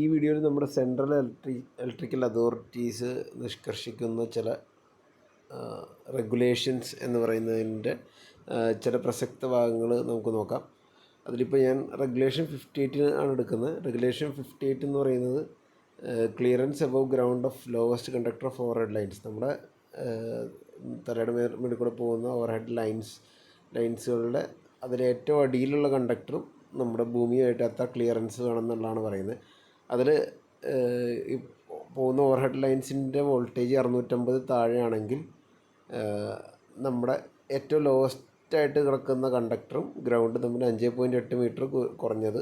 ഈ വീഡിയോയിൽ നമ്മുടെ സെൻട്രൽ ഇലക്ട്രിക്കൽ അതോറിറ്റീസ് നിഷ്കർഷിക്കുന്ന ചില റെഗുലേഷൻസ് എന്ന് പറയുന്നതിൻ്റെ ചില പ്രസക്ത ഭാഗങ്ങൾ നമുക്ക് നോക്കാം. അതിലിപ്പോൾ ഞാൻ റെഗുലേഷൻ 58 ആണ് എടുക്കുന്നത്. റെഗുലേഷൻ 58 എന്ന് പറയുന്നത് clearance above ground of lowest conductor of over head lines. നമ്മുടെ തലയുടെ മേളിൽ കൂടെ പോകുന്ന ഓവർ ഹെഡ് ലൈൻസുകളുടെ അതിലെ ഏറ്റവും അടിയിലുള്ള കണ്ടക്ടറും നമ്മുടെ ഭൂമിയുമായിട്ട് എത്ര ക്ലിയറൻസ് വേണമെന്നുള്ളതാണ് പറയുന്നത്. അതിൽ ഈ പോകുന്ന ഓവർ ഹെഡ് ലൈൻസിൻ്റെ വോൾട്ടേജ് 650 താഴെയാണെങ്കിൽ നമ്മുടെ ഏറ്റവും ലോവസ്റ്റായിട്ട് കിടക്കുന്ന കണ്ടക്ടറും ഗ്രൗണ്ടും തമ്മിൽ 5.8 മീറ്റർ കുറഞ്ഞത്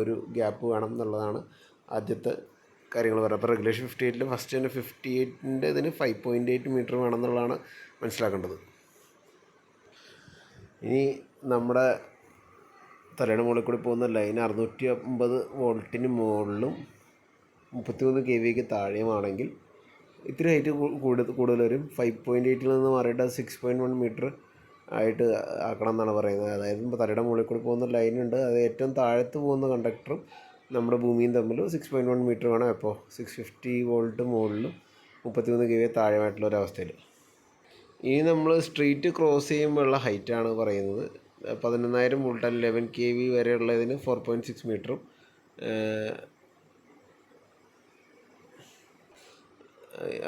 ഒരു ഗ്യാപ്പ് വേണം എന്നുള്ളതാണ് ആദ്യത്തെ കാര്യങ്ങൾ പറയുന്നത്. അപ്പോൾ റെഗുലേഷൻ 58 ഫസ്റ്റ് തന്നെ 58 ഇതിന് 5.8 മീറ്റർ വേണം എന്നുള്ളതാണ് മനസ്സിലാക്കേണ്ടത്. ഇനി നമ്മുടെ തലയുടെ മുകളിൽ കൂടി പോകുന്ന ലൈൻ 650 വോൾട്ടിന് മുകളിലും 33 kVക്ക് താഴെയുമാണെങ്കിൽ ഇത്തിരി ഹൈറ്റ് കൂടുതൽ വരും. 5.8 നിന്ന് മാറിയിട്ട് 6.1 മീറ്റർ ആയിട്ട് ആക്കണം എന്നാണ് പറയുന്നത്. അതായത് ഇപ്പോൾ തലയുടെ മുകളിൽ കൂടി പോകുന്ന ലൈനുണ്ട്, അത് ഏറ്റവും താഴത്ത് പോകുന്ന കണ്ടക്ടറും നമ്മുടെ ഭൂമിയും തമ്മിൽ 6.1 മീറ്റർ വേണം. അപ്പോൾ 650 വോൾട്ട് മുകളിലും 33 kV താഴെയായിട്ടുള്ള ഒരവസ്ഥയിൽ. ഇനി നമ്മൾ സ്ട്രീറ്റ് ക്രോസ് ചെയ്യുമ്പോഴുള്ള ഹൈറ്റാണ് പറയുന്നത്. 11,000 വോൾട്ട് 11 kV വരെയുള്ളതിന് 4.6 മീറ്ററും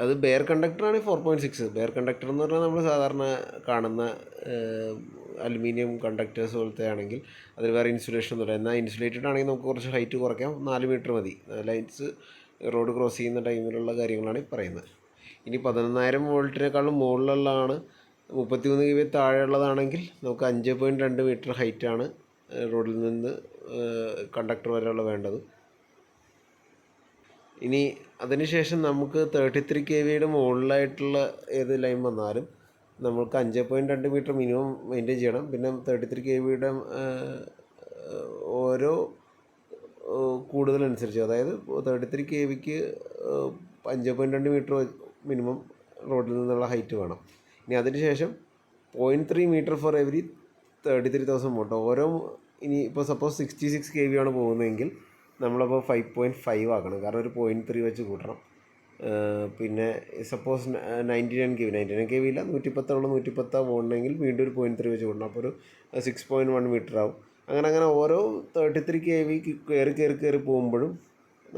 അത് ബെയർ കണ്ടക്ടറാണ് 4.6. ബെയർ കണ്ടക്ടർ എന്ന് പറഞ്ഞാൽ നമ്മൾ സാധാരണ കാണുന്ന അലുമിനിയം കണ്ടക്ടേഴ്സ് പോലത്തെ ആണെങ്കിൽ അതിൽ വേറെ ഇൻസുലേഷൻ ഒന്നുമില്ല. എന്നാൽ ഇൻസുലേറ്റഡ് ആണെങ്കിൽ നമുക്ക് കുറച്ച് ഹൈറ്റ് കുറയ്ക്കാം. 4 മീറ്റർ മതി. ലൈൻസ് റോഡ് ക്രോസ് ചെയ്യുന്ന ടൈമിലുള്ള കാര്യങ്ങളാണ് പറയുന്നത്. ഇനി 11,000 വോൾട്ടിനേക്കാളും മുകളിലുള്ളതാണ് 33 kV താഴെയുള്ളതാണെങ്കിൽ നമുക്ക് 5.2 മീറ്റർ ഹൈറ്റാണ് റോഡിൽ നിന്ന് കണ്ടക്ടർ വരെയുള്ള വേണ്ടത്. ഇനി അതിനുശേഷം നമുക്ക് 33 kVയുടെ മുകളിലായിട്ടുള്ള ഏത് ലൈൻ വന്നാലും നമുക്ക് 5.2 മീറ്റർ മിനിമം മെയിൻറ്റെയിൻ ചെയ്യണം. പിന്നെ 33 kVയുടെ ഓരോ കൂടുതലനുസരിച്ച്, അതായത് 33 kVക്ക് 5.2 മീറ്റർ മിനിമം റോഡിൽ നിന്നുള്ള ഹൈറ്റ് വേണം. ഇനി അതിനുശേഷം 0.3 മീറ്റർ ഫോർ എവരി 33,000 വോൾട്ട്. ഓരോ ഇനി ഇപ്പോൾ സപ്പോസ് 66 kV ആണ് പോകുന്നതെങ്കിൽ നമ്മളപ്പോൾ 5.5 ആക്കണം, കാരണം ഒരു 0.3 വെച്ച് കൂട്ടണം. പിന്നെ സപ്പോസ് 99 kV ഇല്ല, 110 പോകണമെങ്കിൽ വീണ്ടും ഒരു 0.3 വെച്ച് കൂട്ടണം. അപ്പോൾ ഒരു 6.1 മീറ്റർ ആവും. അങ്ങനെ ഓരോ 33 kV കയറി പോകുമ്പോഴും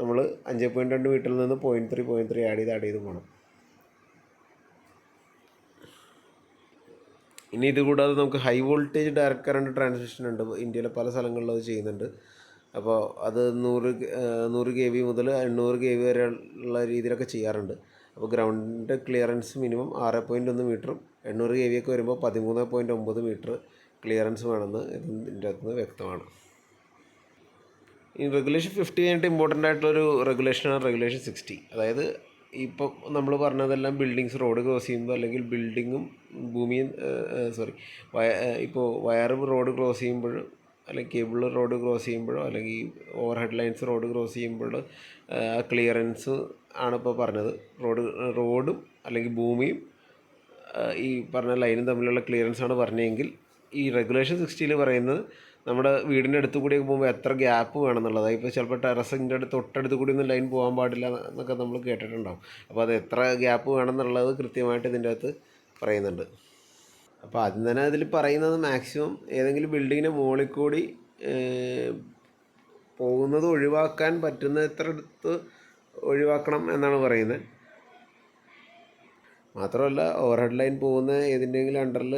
നമ്മൾ 5.2 മീറ്ററിൽ നിന്ന് 0.3 ആഡ് ചെയ്ത് പോകണം. ഇനി ഇതുകൂടാതെ നമുക്ക് high voltage direct current transmission ഉണ്ട്. ഇന്ത്യയിലെ പല സ്ഥലങ്ങളിലും അത് ചെയ്യുന്നുണ്ട്. അപ്പോൾ അത് 100 kV മുതൽ 800 kV വരെ ഉള്ള രീതിയിലൊക്കെ ചെയ്യാറുണ്ട്. അപ്പോൾ ഗ്രൗണ്ട് ക്ലിയറൻസ് മിനിമം 6.1 മീറ്ററും 800 kV ഒക്കെ വരുമ്പോൾ 13.9 മീറ്റർ ക്ലിയറൻസ് വേണമെന്ന് ഇതിൻ്റെ അകത്ത് വ്യക്തമാണ്. ഈ റെഗുലേഷൻ 50 കഴിഞ്ഞിട്ട് ഇമ്പോർട്ടൻ്റ് ആയിട്ടുള്ളൊരു റെഗുലേഷനാണ് റെഗുലേഷൻ 60. അതായത് ഇപ്പോൾ നമ്മൾ പറഞ്ഞതെല്ലാം ബിൽഡിങ്സ് റോഡ് ക്രോസ് ചെയ്യുമ്പോൾ, അല്ലെങ്കിൽ ബിൽഡിങ്ങും ഭൂമിയും ഇപ്പോൾ വയറും റോഡ് ക്രോസ് ചെയ്യുമ്പോൾ, അല്ലെങ്കിൽ കേബിൾ റോഡ് ക്രോസ് ചെയ്യുമ്പോഴോ, അല്ലെങ്കിൽ over head lines road cross ചെയ്യുമ്പോൾ ആ ക്ലിയറൻസ് ആണ് ഇപ്പോൾ പറഞ്ഞത്. റോഡും അല്ലെങ്കിൽ ഭൂമിയും ഈ പറഞ്ഞ ലൈനും തമ്മിലുള്ള ക്ലിയറൻസ് ആണ് പറഞ്ഞതെങ്കിൽ, ഈ റെഗുലേഷൻ 60 പറയുന്നത് നമ്മുടെ വീടിൻ്റെ അടുത്ത് കൂടിയൊക്കെ പോകുമ്പോൾ എത്ര ഗ്യാപ്പ് വേണമെന്നുള്ളത്. ഇപ്പോൾ ചിലപ്പോൾ ടെറസിൻ്റെ തൊട്ടടുത്ത് കൂടി ഒന്നും ലൈൻ പോകാൻ പാടില്ല എന്നൊക്കെ നമ്മൾ കേട്ടിട്ടുണ്ടാകും. അപ്പോൾ അത് എത്ര ഗ്യാപ്പ് വേണമെന്നുള്ളത് കൃത്യമായിട്ട് ഇതിൻ്റെ അകത്ത് പറയുന്നുണ്ട്. അപ്പോൾ ആദ്യം തന്നെ അതിൽ പറയുന്നത് മാക്സിമം ഏതെങ്കിലും ബിൽഡിങ്ങിൻ്റെ മുകളിൽ കൂടി പോകുന്നത് ഒഴിവാക്കാൻ പറ്റുന്ന എത്ര അടുത്ത് ഒഴിവാക്കണം എന്നാണ് പറയുന്നത്. മാത്രമല്ല ഓവർ ഹെഡ് ലൈൻ പോകുന്ന ഏതിൻ്റെങ്കിലും അണ്ടറിൽ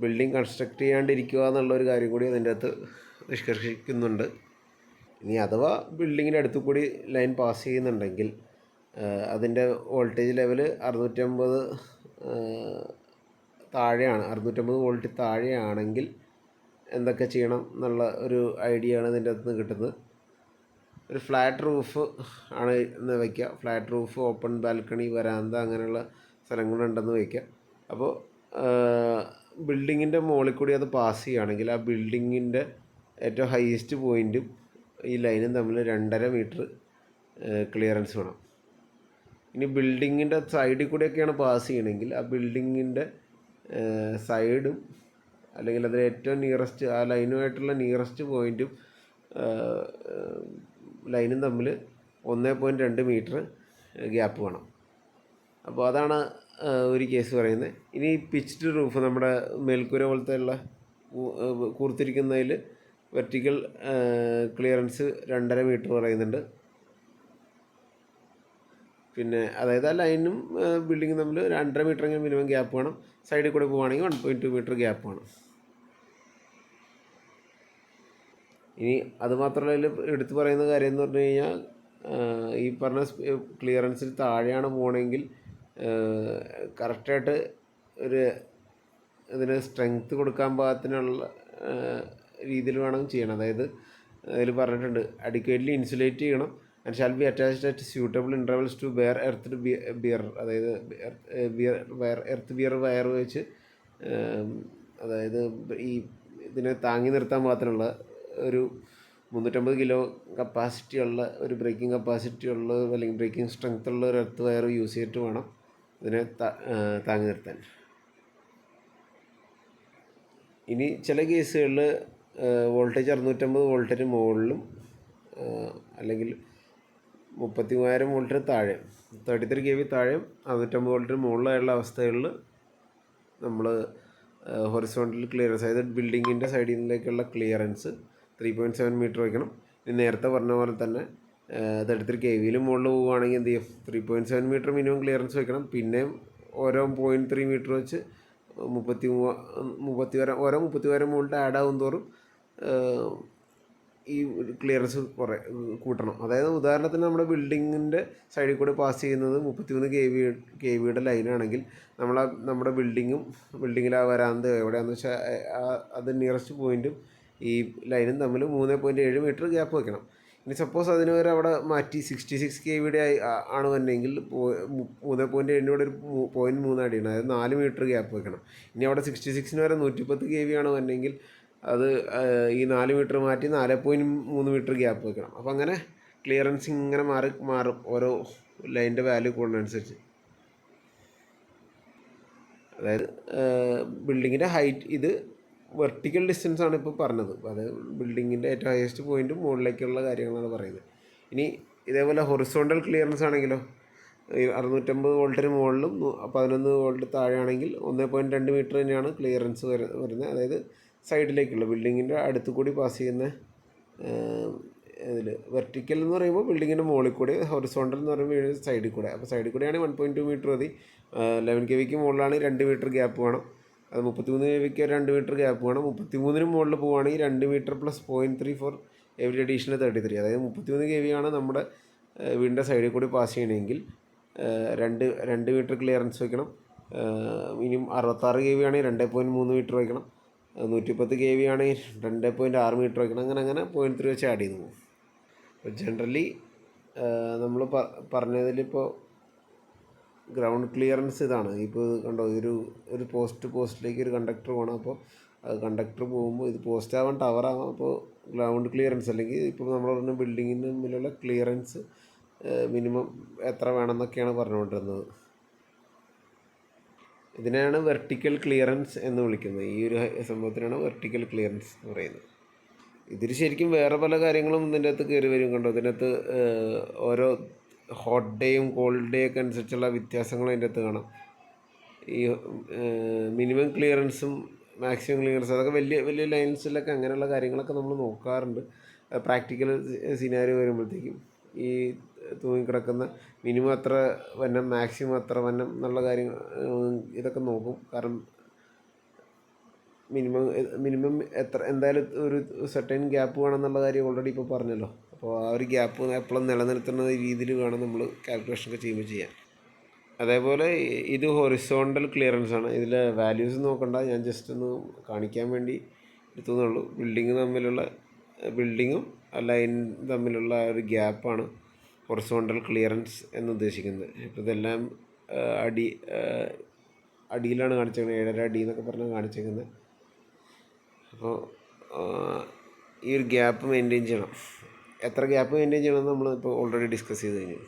ബിൽഡിംഗ് കൺസ്ട്രക്ട് ചെയ്യാണ്ടിരിക്കുക എന്നുള്ളൊരു കാര്യം കൂടി അതിൻ്റെ അകത്ത് നിഷ്കർഷിക്കുന്നുണ്ട്. ഇനി അഥവാ ബിൽഡിങ്ങിൻ്റെ അടുത്ത് കൂടി ലൈൻ പാസ് ചെയ്യുന്നുണ്ടെങ്കിൽ അതിൻ്റെ വോൾട്ടേജ് ലെവൽ 650 താഴെയാണ്, 650 വോൾട്ട് താഴെയാണെങ്കിൽ എന്തൊക്കെ ചെയ്യണം എന്നുള്ള ഒരു ഐഡിയ ആണ് ഇതിൻ്റെ അകത്ത് നിന്ന് കിട്ടുന്നത്. ഒരു ഫ്ലാറ്റ് റൂഫ് ആണ് എന്ന് വയ്ക്കുക. ഫ്ലാറ്റ് റൂഫ്, ഓപ്പൺ ബാൽക്കണി, വരാന്ത, അങ്ങനെയുള്ള സ്ഥലങ്ങളുണ്ടെന്ന് വയ്ക്കുക. അപ്പോൾ ബിൽഡിങ്ങിൻ്റെ മുകളിൽ കൂടി അത് പാസ് ചെയ്യുകയാണെങ്കിൽ ആ ബിൽഡിങ്ങിൻ്റെ ഏറ്റവും ഹൈയസ്റ്റ് പോയിൻറ്റും ഈ ലൈനും തമ്മിൽ 2.5 മീറ്റർ ക്ലിയറൻസ് വേണം. ഇനി ബിൽഡിങ്ങിൻ്റെ സൈഡിൽ കൂടെയൊക്കെയാണ് പാസ് ചെയ്യണമെങ്കിൽ ആ ബിൽഡിങ്ങിൻ്റെ സൈഡും, അല്ലെങ്കിൽ അതിൽ ഏറ്റവും നിയറസ്റ്റ് ആ ലൈനുമായിട്ടുള്ള നിയറസ്റ്റ് പോയിൻറ്റും ലൈനും തമ്മിൽ 1.2 മീറ്റർ ഗ്യാപ്പ് വേണം. അപ്പോൾ അതാണ് ഒരു കേസ് പറയുന്നത്. ഇനി പിച്ച്ഡ് റൂഫ്, നമ്മുടെ മേൽക്കൂര പോലത്തെ ഉള്ള കൂർത്തിരിക്കുന്നതിൽ വെർട്ടിക്കൽ ക്ലിയറൻസ് 2.5 മീറ്റർ പറയുന്നുണ്ട്. പിന്നെ അതായത് ആ ലൈനും ബിൽഡിങ്ങും തമ്മിൽ 2.5 മീറ്ററെങ്കിലും മിനിമം ഗ്യാപ്പ് വേണം. സൈഡിൽ കൂടെ പോവുകയാണെങ്കിൽ 1.2 മീറ്റർ ഗ്യാപ്പ് വേണം. ഇനി അതുമാത്രമല്ല, ഇതിൽ എടുത്തു പറയുന്ന കാര്യം എന്ന് പറഞ്ഞു കഴിഞ്ഞാൽ, ഈ പറഞ്ഞ ക്ലിയറൻസിൽ താഴെയാണ് പോകണമെങ്കിൽ കറക്റ്റായിട്ട് ഒരു ഇതിന് സ്ട്രെങ്ത്ത് കൊടുക്കാൻ പാകത്തിനുള്ള രീതിയിൽ വേണം ചെയ്യണം. അതായത് അതിൽ പറഞ്ഞിട്ടുണ്ട്, അഡിക്വേറ്റ്ലി ഇൻസുലേറ്റ് ചെയ്യണം and shall be attached at suitable intervals to bare earth bare. അതായത് എർത്ത് ബിയർ വയർ വെച്ച്, അതായത് ഈ ഇതിനെ താങ്ങി നിർത്താൻ പാകത്തിനുള്ള ഒരു 350 കിലോ കപ്പാസിറ്റി ഉള്ള ഒരു ബ്രേക്കിംഗ് കപ്പാസിറ്റി ഉള്ള, അല്ലെങ്കിൽ ബ്രേക്കിംഗ് സ്ട്രെങ്ത് ഉള്ള ഒരു എർത്ത് വയർ യൂസ് ചെയ്തിട്ട് വേണം ഇതിനെ താങ്ങി നിർത്താൻ. ഇനി ചില കേസുകളിൽ വോൾട്ടേജ് 650 വോൾട്ടിന് മുകളിലും അല്ലെങ്കിൽ 33,000 വോൾട്ടിന് താഴെ, 33 kV താഴെയും 650 വോൾട്ടിന് മുകളിലായുള്ള അവസ്ഥകളിൽ നമ്മൾ ഹൊറിസോണ്ടൽ ക്ലിയറൻസ്, അതായത് ബിൽഡിങ്ങിൻ്റെ സൈഡിൽ നിന്നേക്കുള്ള ക്ലിയറൻസ് 3.7 മീറ്റർ വയ്ക്കണം. ഇനി നേരത്തെ പറഞ്ഞ പോലെ തന്നെ 33 kVയിലും മുകളിൽ പോവുകയാണെങ്കിൽ എന്ത് ചെയ്യും, 3.7 മീറ്റർ മിനിമം ക്ലിയറൻസ് വയ്ക്കണം. പിന്നെയും ഓരോ 0.3 മീറ്റർ വെച്ച് 33 വോൾട്ട് ആഡ് ആകും തോറും ഈ ക്ലിയറൻസ് കൂട്ടണം. അതായത് ഉദാഹരണത്തിന് നമ്മുടെ ബിൽഡിങ്ങിൻ്റെ സൈഡിൽ കൂടെ പാസ് ചെയ്യുന്നത് 33 kVയുടെ ലൈനാണെങ്കിൽ നമ്മുടെ ബിൽഡിങ്ങിൽ ആ വരാന്ത് എവിടെയാണെന്ന് വെച്ചാൽ അത് നിയറസ്റ്റ് പോയിൻറ്റും ഈ ലൈനും തമ്മിൽ 3.7 മീറ്റർ ഗ്യാപ്പ് വയ്ക്കണം. ഇനി സപ്പോസ് അതിന് വരെ അവിടെ മാറ്റി 66 kVയുടെ ആണ് വന്നെങ്കിൽ 3.7 ഒരു 0.3 ആഡ് ചെയ്യണം. അതായത് 4 മീറ്റർ ഗ്യാപ്പ് വയ്ക്കണം. ഇനി അവിടെ 66 വരെ 110 kV ആണ് വന്നെങ്കിൽ അത് ഈ 4 മീറ്റർ മാറ്റി 4.3 മീറ്റർ ഗ്യാപ്പ് വയ്ക്കണം. അപ്പോൾ അങ്ങനെ ക്ലിയറൻസ് ഇങ്ങനെ മാറും ഓരോ ലൈനിൻ്റെ വാല്യൂ കൂടുന്നതനുസരിച്ച്. അതായത് ബിൽഡിങ്ങിൻ്റെ ഹൈറ്റ്, ഇത് വെർട്ടിക്കൽ ഡിസ്റ്റൻസ് ആണ് ഇപ്പോൾ പറഞ്ഞത്. അത് ബിൽഡിങ്ങിൻ്റെ ഏറ്റവും ഹയസ്റ്റ് പോയിൻറ്റും മുകളിലേക്കുള്ള കാര്യങ്ങളാണ് പറയുന്നത്. ഇനി ഇതേപോലെ ഹൊറിസോണ്ടൽ ക്ലിയറൻസ് ആണെങ്കിലോ, 650 വോൾട്ടിന് മുകളിലും 11 വോൾട്ട് താഴെയാണെങ്കിൽ 1.2 മീറ്റർ തന്നെയാണ് ക്ലിയറൻസ് വരുന്നത്. അതായത് സൈഡിലേക്കുള്ള ബിൽഡിങ്ങിൻ്റെ അടുത്ത് കൂടി പാസ് ചെയ്യുന്ന ഇതിൽ വെർട്ടിക്കൽ എന്ന് പറയുമ്പോൾ ബിൽഡിങ്ങിൻ്റെ മുകളിൽ കൂടി, ഹൊറിസോണ്ടൽ എന്ന് പറയുമ്പോൾ സൈഡിൽ കൂടെ. അപ്പോൾ സൈഡിൽ കൂടെയാണെങ്കിൽ 1.2 മീറ്റർ മതി. 11 kVക്ക് മുകളിലാണെങ്കിൽ 2 മീറ്റർ ഗ്യാപ്പ് വേണം. അത് 33 kVക്ക് 2 മീറ്റർ ഗ്യാപ്പ് വേണം. 33 മുകളിൽ പോവുകയാണെങ്കിൽ 2 മീറ്റർ പ്ലസ് 0.34 എവരി അഡീഷണൽ 33. അതായത് 33 kV ആണ് നമ്മുടെ വീടിൻ്റെ സൈഡിൽ കൂടി പാസ് ചെയ്യണമെങ്കിൽ 2 മീറ്റർ ക്ലിയറൻസ് വയ്ക്കണം. മിനിമം 66 kV ആണെങ്കിൽ 2.3 മീറ്റർ വയ്ക്കണം. 110 kV ആണെങ്കിൽ 2.6 മീറ്റർ വയ്ക്കണം. അങ്ങനെ 0.3 വെച്ച് ആഡ് ചെയ്ത് പോകും. അപ്പോൾ ജനറലി നമ്മൾ പറഞ്ഞതിലിപ്പോൾ ഗ്രൗണ്ട് ക്ലിയറൻസ് ഇതാണ്. ഇപ്പോൾ കണ്ടോ, ഒരു പോസ്റ്റിലേക്ക് ഒരു കണ്ടക്ടർ പോകണം. അപ്പോൾ അത് കണ്ടക്ടർ പോകുമ്പോൾ ഇത് പോസ്റ്റ് ആവാൻ ടവറാവാം. അപ്പോൾ ഗ്രൗണ്ട് ക്ലിയറൻസ്, അല്ലെങ്കിൽ ഇപ്പോൾ നമ്മൾ പറഞ്ഞ ബിൽഡിങ്ങിന് തമ്മിലുള്ള ക്ലിയറൻസ് മിനിമം എത്ര വേണമെന്നൊക്കെയാണ് പറഞ്ഞുകൊണ്ടിരുന്നത്. ഇതിനെയാണ് വെർട്ടിക്കൽ ക്ലിയറൻസ് എന്ന് വിളിക്കുന്നത്. ഈ ഒരു സംഭവത്തിനാണ് വെർട്ടിക്കൽ ക്ലിയറൻസ് എന്ന് പറയുന്നത്. ഇതിൽ ശരിക്കും വേറെ പല കാര്യങ്ങളും ഇതിൻ്റെ അകത്ത് കയറി വരും. കണ്ടോ, ഇതിനകത്ത് ഓരോ ഹോട്ട് ഡേയും കോൾഡ് ഡേ ഒക്കെ അനുസരിച്ചുള്ള വ്യത്യാസങ്ങൾ അതിൻ്റെ അകത്ത് കാണാം. ഈ മിനിമം ക്ലിയറൻസും മാക്സിമം ക്ലിയറൻസും അതൊക്കെ വലിയ വലിയ ലൈൻസിലൊക്കെ അങ്ങനെയുള്ള കാര്യങ്ങളൊക്കെ നമ്മൾ നോക്കാറുണ്ട്. പ്രാക്ടിക്കൽ സിനാരിയോ വരുമ്പോഴത്തേക്കും ഈ തൂങ്ങിക്കിടക്കുന്ന മിനിമം എത്ര വന്നം, മാക്സിമം എത്ര വന്നം എന്നുള്ള കാര്യങ്ങൾ ഇതൊക്കെ നോക്കും. കാരണം മിനിമം എത്ര എന്തായാലും ഒരു സെർട്ടൈൻ ഗ്യാപ്പ് വേണമെന്നുള്ള കാര്യം ഓൾറെഡി ഇപ്പോൾ പറഞ്ഞല്ലോ. അപ്പോൾ ആ ഒരു ഗ്യാപ്പ് എപ്പോഴും നിലനിർത്തുന്ന രീതിയിൽ വേണം നമ്മൾ കാൽക്കുലേഷനൊക്കെ ചെയ്യുമ്പോൾ ചെയ്യാൻ. അതേപോലെ ഇത് ഹൊറിസോണ്ടൽ ക്ലിയറൻസ് ആണ്. ഇതിലെ വാല്യൂസ് നോക്കണ്ട, ഞാൻ ജസ്റ്റ് ഒന്ന് കാണിക്കാൻ വേണ്ടി എടുത്തുന്നുള്ളൂ. ബിൽഡിങ്ങും ലൈൻ തമ്മിലുള്ള ഒരു ഗ്യാപ്പാണ് ഹൊറിസോണ്ടൽ ക്ലിയറൻസ് എന്ന് ഉദ്ദേശിക്കുന്നത്. ഇപ്പോൾ ഇതെല്ലാം അടിയിലാണ് കാണിച്ചേക്കുന്നത്, 7.5 അടി എന്നൊക്കെ പറഞ്ഞാൽ കാണിച്ചേക്കുന്നത്. അപ്പോൾ ഈ ഒരു ഗ്യാപ്പ് മെയിൻറ്റെയിൻ ചെയ്യണം. എത്ര ഗ്യാപ്പ് മെയിൻറ്റെയിൻ ചെയ്യണമെന്ന് നമ്മൾ ഇപ്പോൾ ഓൾറെഡി ഡിസ്കസ് ചെയ്ത് കഴിഞ്ഞു.